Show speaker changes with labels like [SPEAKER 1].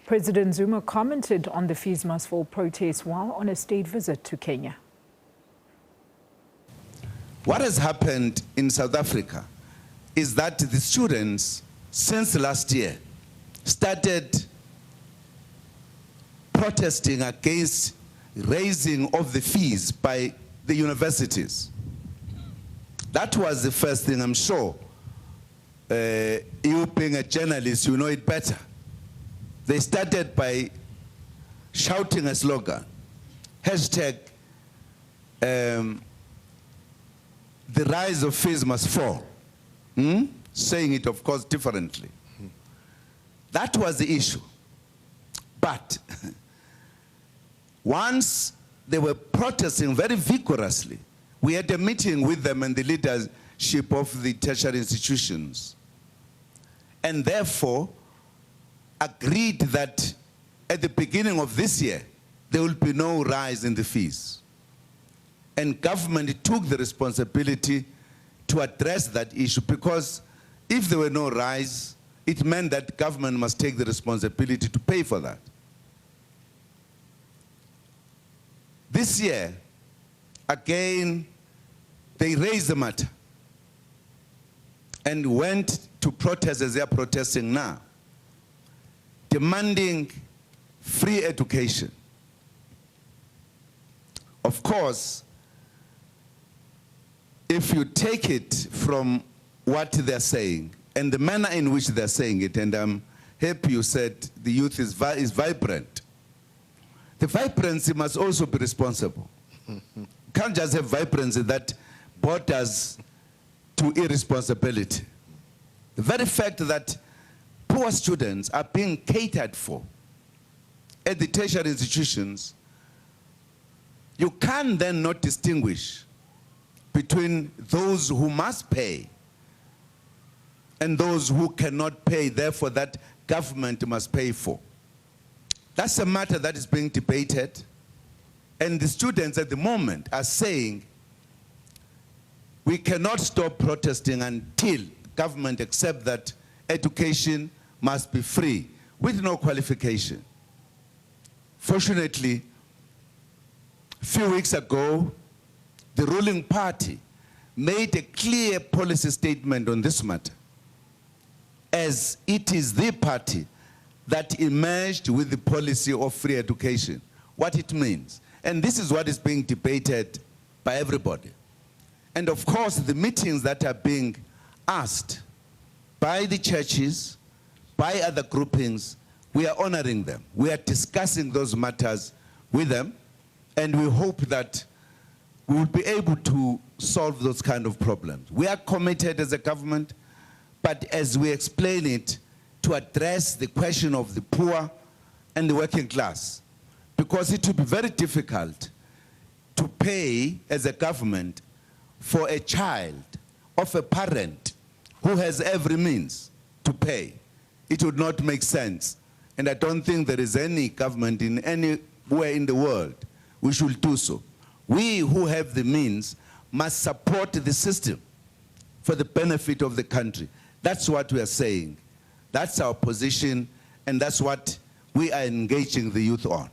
[SPEAKER 1] President Zuma commented on the fees must fall protest while on a state visit to Kenya.
[SPEAKER 2] What has happened in South Africa is that the students, since last year, started protesting against raising of the fees by the universities. That was the first thing, I'm sure. You being a journalist, you know it better. They started by shouting a slogan, hashtag, the rise of fees must fall. Saying it, of course, differently. That was the issue. But once they were protesting very vigorously, we had a meeting with them and the leadership of the tertiary institutions, and therefore agreed that at the beginning of this year, there will be no rise in the fees. And government took the responsibility to address that issue, because if there were no rise, it meant that government must take the responsibility to pay for that. This year, again, they raised the matter and went to protest as they are protesting now, demanding free education. Of course, if you take it from what they're saying and the manner in which they're saying it, and I'm happy you said the youth is vibrant, the vibrancy must also be responsible. Can't just have vibrancy that borders to irresponsibility. The very fact that poor students are being catered for at the tertiary institutions, you can then not distinguish between those who must pay and those who cannot pay, therefore that government must pay for. That's a matter that is being debated, and the students at the moment are saying we cannot stop protesting until government accepts that education must be free with no qualification. Fortunately, a few weeks ago, the ruling party made a clear policy statement on this matter, as it is the party that emerged with the policy of free education, what it means. And this is what is being debated by everybody. And of course, the meetings that are being asked by the churches, by other groupings, we are honoring them. We are discussing those matters with them, and we hope that we will be able to solve those kind of problems. We are committed as a government, but as we explain it, to address the question of the poor and the working class, because it will be very difficult to pay as a government for a child of a parent who has every means to pay. It would not make sense. And I don't think there is any government in anywhere in the world we should do so. We who have the means must support the system for the benefit of the country. That's what we are saying. That's our position, and that's what we are engaging the youth on.